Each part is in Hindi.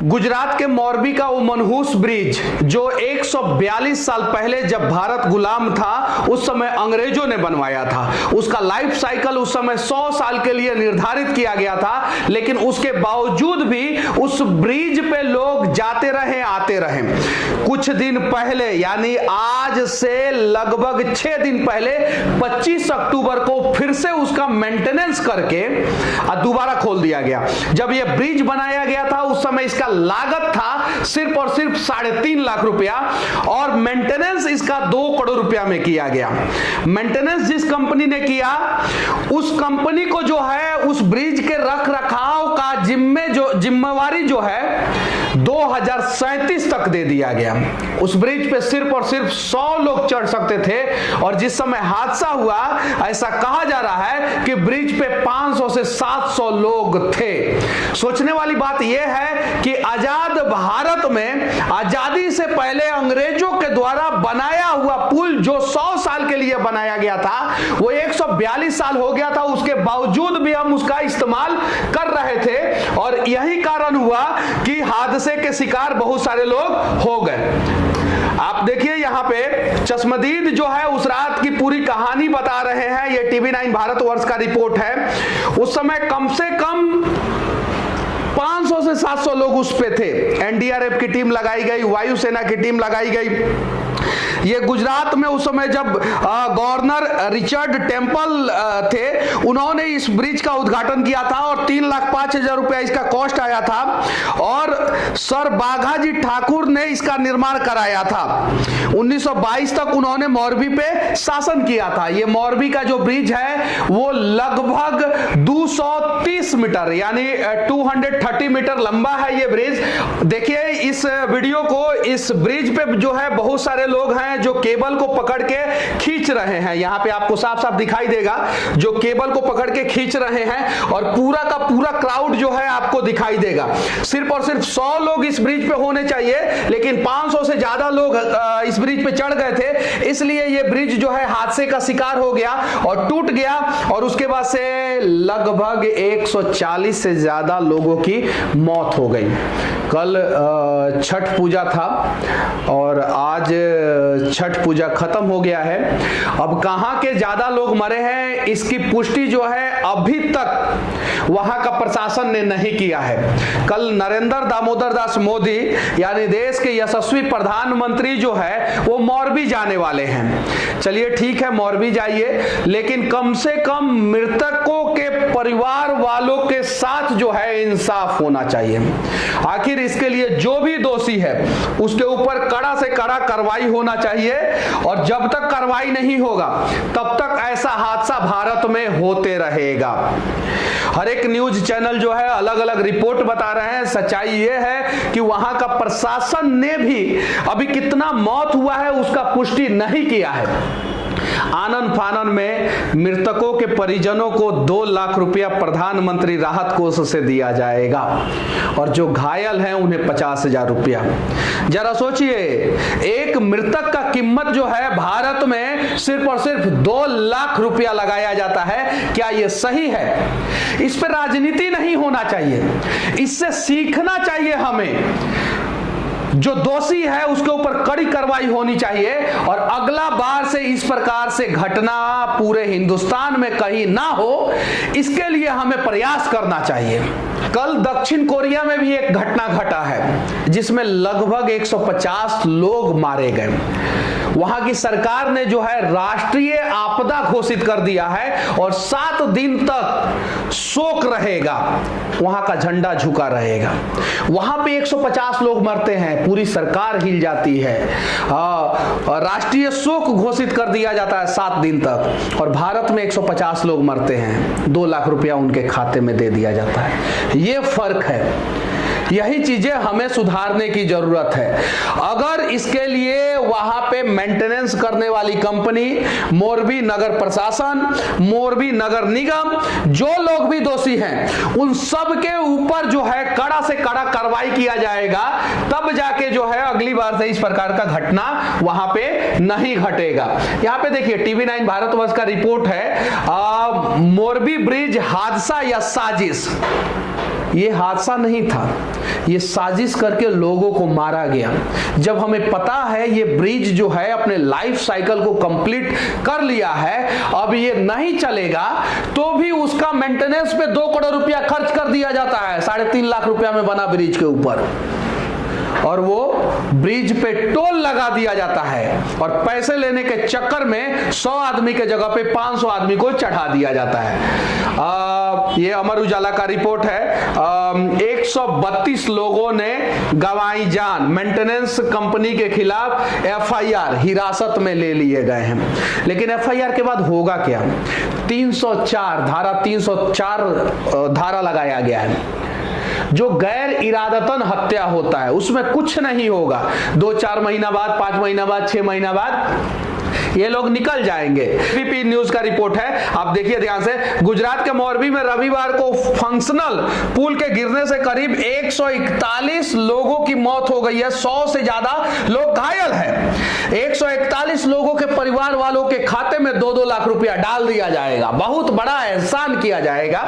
गुजरात के मोरबी का वो मनहूस ब्रिज जो 142 साल पहले जब भारत गुलाम था उस समय अंग्रेजों ने बनवाया था, उसका लाइफ साइकिल उस समय 100 साल के लिए निर्धारित किया गया था, लेकिन उसके बावजूद भी उस ब्रिज पे लोग जाते रहे आते रहे। कुछ दिन पहले यानी आज से लगभग 6 दिन पहले 25 अक्टूबर को फिर से उसका मेंटेनेंस करके दोबारा खोल दिया गया। जब यह ब्रिज बनाया गया था उस समय इसका लागत था सिर्फ और सिर्फ 3.5 लाख रुपया और मेंटेनेंस इसका 2 करोड़ रुपया में किया गया। मेंटेनेंस जिस कंपनी ने किया उस कंपनी को जो है उस ब्रिज के रख रखाव का जिम्मेवारी जो है 2037 तक दे दिया गया। उस ब्रिज पे सिर्फ और सिर्फ 100 लोग चढ़ सकते थे और जिस समय हादसा हुआ ऐसा कहा जा रहा है कि ब्रिज पे 500 से 700 लोग थे। सोचने वाली बात यह है कि आजाद भारत में आजादी से पहले अंग्रेजों के द्वारा बनाया हुआ पुल जो 100 साल के लिए बनाया गया था वो 142 साल हो गया था, उसके बावजूद भी हम उसका इस्तेमाल कर रहे थे और यही कारण हुआ कि हादसे के शिकार बहुत सारे लोग हो गए। आप देखिए यहाँ पे चश्मदीद जो है उस रात की पूरी कहानी बता रहे हैं। ये TV9 भारतवर्ष का रिपोर्ट है। उस समय कम से कम 500 से 700 लोग उस पे थे। NDRF की टीम लगाई गई, वायुसेना की टीम लगाई गई। ये गुजरात में उस समय जब गवर्नर रिचर्ड टेम्पल थे उन्होंने इस ब्रिज का उद्घाटन किया था और 3,05,000 रुपया इसका कॉस्ट आया था और सर बाघाजी ठाकुर ने इसका निर्माण कराया था। 1922 तक उन्होंने मोरबी पे शासन किया था। ये मोरबी का जो ब्रिज है वो लगभग 230 मीटर यानी 230 मीटर लंबा है ये ब्रिज। देखिए इस वीडियो को, इस ब्रिज पे जो है बहुत सारे लोग हैं जो केबल को पकड़ के खींच रहे हैं। यहां पे आपको साफ साफ दिखाई देगा जो केबल को पकड़ के खींच रहे हैं और पूरा का पूरा क्राउड जो है आपको दिखाई देगा। सिर्फ और सिर्फ 100 लोग इस ब्रिज पे होने चाहिए लेकिन 500 से ज्यादा लोग इस ब्रिज पे चढ़ गए थे, इसलिए ये ब्रिज जो है हादसे का शिकार हो गया और टूट गया और उसके बाद से लगभग 140 से ज्यादा लोगों की मौत हो गई। कल छठ पूजा था और आज छठ पूजा खत्म हो गया है। अब कहां के ज्यादा लोग मरे हैं इसकी पुष्टि जो है अभी तक वहां का प्रशासन ने नहीं किया है। कल नरेंद्र दामोदर दास मोदी यानी देश के यशस्वी प्रधानमंत्री जो है वो मोरबी जाने वाले हैं। चलिए ठीक है, मोरबी जाइए, लेकिन कम से कम मृतकों के परिवार वालों के साथ जो है इंसाफ होना चाहिए। आखिर इसके लिए जो भी दोषी है उसके ऊपर कड़ा से कड़ा कार्रवाई होना चाहिए और जब तक कार्रवाई नहीं होगा तब तक ऐसा हादसा भारत में होते रहेगा। हर एक न्यूज चैनल जो है अलग अलग रिपोर्ट बता रहे हैं। सच्चाई यह है कि वहां का प्रशासन ने भी अभी कितना मौत हुआ है उसका पुष्टि नहीं किया है। आनन फानन में मृतकों के परिजनों को 2 लाख रुपया प्रधानमंत्री राहत कोष से दिया जाएगा और जो घायल हैं उन्हें 50,000 रुपया। जरा सोचिए, एक मृतक का कीमत जो है भारत में सिर्फ और सिर्फ 2 लाख रुपया लगाया जाता है। क्या यह सही है? इस पर राजनीति नहीं होना चाहिए, इससे सीखना चाहिए हमें। जो दोषी है उसके ऊपर कड़ी कार्रवाई होनी चाहिए और अगला बार से इस प्रकार से घटना पूरे हिंदुस्तान में कहीं ना हो, इसके लिए हमें प्रयास करना चाहिए। कल दक्षिण कोरिया में भी एक घटना घटा है जिसमें लगभग 150 लोग मारे गए। वहां की सरकार ने जो है राष्ट्रीय आपदा घोषित कर दिया है और 7 दिन तक शोक रहेगा, वहां का झंडा झुका रहेगा। वहां पे 150 लोग मरते हैं, पूरी सरकार हिल जाती है, राष्ट्रीय शोक घोषित कर दिया जाता है 7 दिन तक और भारत में 150 लोग मरते हैं, 2 लाख रुपया उनके खाते में दे दिया जाता है। ये फर्क है। यही चीजें हमें सुधारने की जरूरत है। अगर इसके लिए वहां पे मेंटेनेंस करने वाली कंपनी, मोरबी नगर प्रशासन, मोरबी नगर निगम, जो लोग भी दोषी हैं उन सब के ऊपर जो है कड़ा से कड़ा कार्रवाई किया जाएगा, तब जाके जो है अगली बार से इस प्रकार का घटना वहां पे नहीं घटेगा। यहां पे देखिए TV9 भारतवर्ष का रिपोर्ट है, मोरबी ब्रिज हादसा या साजिश। ये हादसा नहीं था, ये साजिश करके लोगों को मारा गया। जब हमें पता है ये ब्रिज जो है अपने लाइफ साइकिल को कंप्लीट कर लिया है, अब ये नहीं चलेगा, तो भी उसका मेंटेनेंस पे 2 करोड़ रुपया खर्च कर दिया जाता है। 3.5 लाख रुपया में बना ब्रिज के ऊपर, और वो ब्रिज पे टोल लगा दिया जाता है, और पैसे लेने के चक्कर में 100 आदमी के जगह पे 500 आदमी को चढ़ा दिया जाता है। ये अमर उजाला का रिपोर्ट है। 132 लोगों ने गंवाई जान। मेंटेनेंस कंपनी के खिलाफ एफआईआर हिरासत में ले लिए गए हैं। लेकिन एफआईआर के बाद होगा क्या? 304 धारा लगाया गया है। जो गैर इरादतन हत्या होता है उसमें कुछ नहीं होगा। 2-4 महीना बाद, 5 महीना बाद, 6 महीना बाद ये लोग निकल जाएंगे। एबीपी न्यूज का रिपोर्ट है, आप देखिए ध्यान से। गुजरात के मोरबी में रविवार को फंक्शनल पुल के गिरने से करीब 141 लोगों की मौत हो गई है। 100 से ज्यादा लोग घायल हैं। 141 लोगों के परिवार वालों के खाते में 2-2 लाख रुपया डाल दिया जाएगा। बहुत बड़ा एहसान किया जाएगा।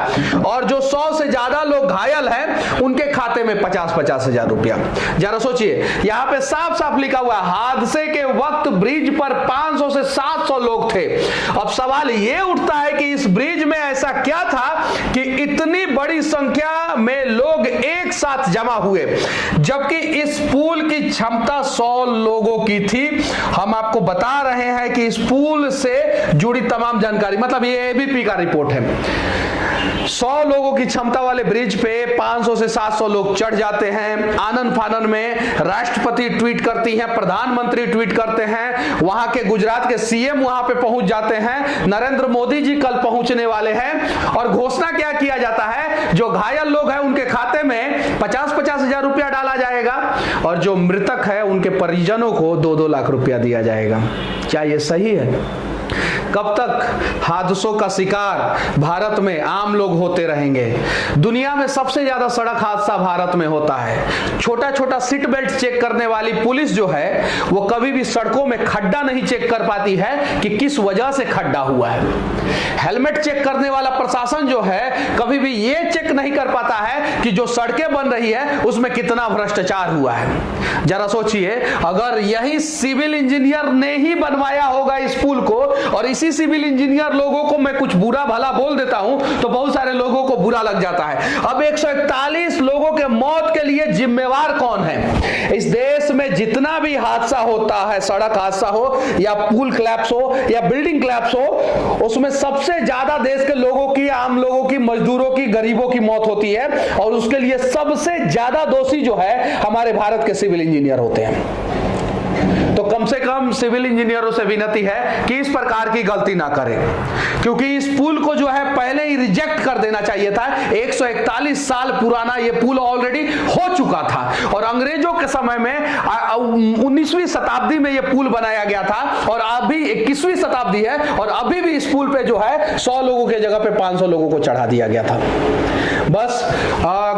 और जो 100 से ज्यादा लोग घायल हैं उनके खाते में 50-50 हजार रुपया। जरा सोचिए, यहां पे साफ साफ लिखा हुआ है हादसे के वक्त ब्रिज पर 500 से 700 लोग थे। अब सवाल ये उठता है कि इस ब्रिज में ऐसा क्या था कि इतनी बड़ी संख्या में लोग एक साथ जमा हुए, जबकि इस पुल की क्षमता 100 लोगों की थी। हम आपको बता रहे हैं कि इस पुल से जुड़ी तमाम जानकारी, मतलब ये एबीपी का रिपोर्ट है। 100 लोगों की क्षमता वाले ब्रिज पे 500 से 700 लोग चढ़ जाते हैं। आनंद फानन में राष्ट्रपति ट्वीट करती हैं, प्रधानमंत्री ट्वीट करते हैं, वहां के गुजरात के सीएम वहां पे पहुंच जाते हैं, नरेंद्र मोदी जी कल पहुंचने वाले हैं। और घोषणा क्या किया जाता है? जो घायल लोग हैं उनके खाते में 50-50 हजार रुपया डाला जाएगा, और जो मृतक है उनके परिजनों को 2-2 लाख रुपया दिया जाएगा। क्या ये सही है? कब तक हादसों का शिकार भारत में आम लोग होते रहेंगे? दुनिया में सबसे ज्यादा सड़क हादसा भारत में होता है। छोटा छोटा सीट बेल्ट चेक करने वाली पुलिस जो है वो कभी भी सड़कों में खड्डा नहीं चेक कर पाती है कि किस वजह से खड्डा हुआ है। हेलमेट चेक करने वाला प्रशासन जो है कभी भी ये चेक नहीं कर पाता है कि जो सड़कें बन रही है उसमें कितना भ्रष्टाचार हुआ है। जरा सोचिए, अगर यही सिविल इंजीनियर ने ही बनवाया होगा इस पुल को, और इसी सिविल इंजीनियर लोगों को मैं कुछ बुरा भला बोल देता हूं तो बहुत सारे लोगों को बुरा लग जाता है। अब 141 लोगों के मौत के लिए जिम्मेवार कौन है? इस देश में जितना भी हादसा होता है, सड़क हादसा हो या पुल क्लैप्स हो या बिल्डिंग क्लैप्स हो, उसमें सबसे ज्यादा देश के लोगों की, आम लोगों की, मजदूरों की, गरीबों की मौत होती है। और उसके लिए सबसे ज्यादा दोषी जो है हमारे भारत के सिविल इंजीनियर होते हैं। तो कम से कम सिविल इंजीनियरों से विनती है कि इस प्रकार की गलती ना करें, क्योंकि इस पुल को जो है पहले ही रिजेक्ट कर देना चाहिए था। 141 साल पुराना ये पुल ऑलरेडी हो चुका था, और अंग्रेजों के समय में 19वीं शताब्दी में ये पुल बनाया गया था, और अभी 21वीं शताब्दी है, और अभी भी इस पुल पे जो है 100 लोगों के जगह पे 500 लोगों को चढ़ा दिया गया था। बस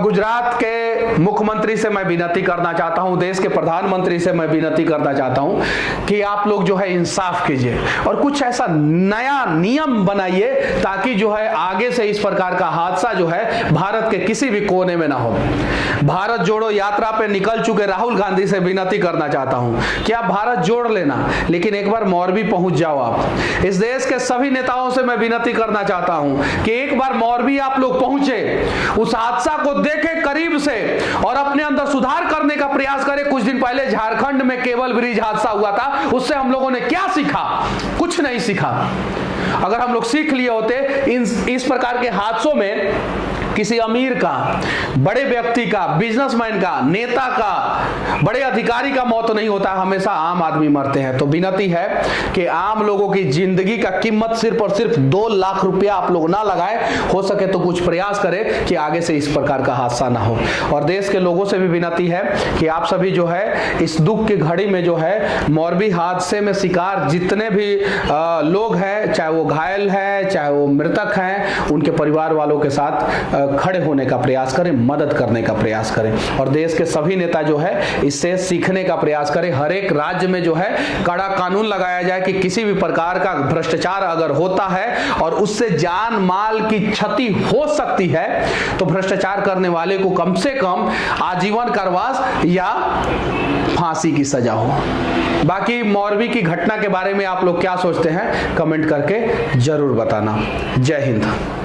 गुजरात के मुख्यमंत्री से मैं विनती करना चाहता हूं, देश के प्रधानमंत्री से मैं विनती करना चाहता हूं कि आप लोग जो है इंसाफ कीजिए और कुछ ऐसा नया नियम बनाइए ताकि जो है आगे से इस प्रकार का हादसा जो है भारत के किसी भी कोने में ना हो। भारत जोड़ो यात्रा पे निकल चुके राहुल गांधी से विनती करना चाहता हूं कि आप भारत जोड़ लेना, लेकिन एक बार मोरबी पहुंच जाओ। आप इस देश के सभी नेताओं से मैं विनती करना चाहता हूं कि एक बार मोरबी आप लोग पहुंचे, उस हादसा को देखें करीब से और अपने अंदर सुधार करने का प्रयास करें। कुछ दिन पहले झारखंड में केबल ब्रिज हादसा हुआ था, उससे हम लोगों ने क्या सीखा? कुछ नहीं सीखा। अगर हम लोग सीख लिए होते इस प्रकार के हादसों में किसी अमीर का, बड़े व्यक्ति का, बिजनेसमैन का, नेता का, बड़े अधिकारी का मौत नहीं होता, हमेशा आम आदमी मरते हैं। तो विनती है कि आम लोगों की जिंदगी का कीमत सिर्फ और सिर्फ 2 लाख रुपया आप लोग ना लगाएं। हो सके तो कुछ प्रयास करें कि आगे से इस प्रकार का हादसा ना हो। और देश के लोगों से भी विनती है कि आप सभी जो है इस दुख की घड़ी में जो है मोरबी हादसे में शिकार जितने भी लोग हैं, चाहे वो घायल है चाहे वो मृतक हैं, उनके परिवार वालों के साथ खड़े होने का प्रयास करें, मदद करने का प्रयास करें। और देश के सभी नेता जो है इससे सीखने का प्रयास करें। हर एक राज्य में जो है कड़ा कानून लगाया जाए कि किसी भी प्रकार का भ्रष्टाचार अगर होता है और उससे जान माल की क्षति हो सकती है तो भ्रष्टाचार करने वाले को कम से कम आजीवन कारावास या फांसी की सजा हो। बाकी मोरबी की घटना के बारे में आप लोग क्या सोचते हैं कमेंट करके जरूर बताना। जय हिंद।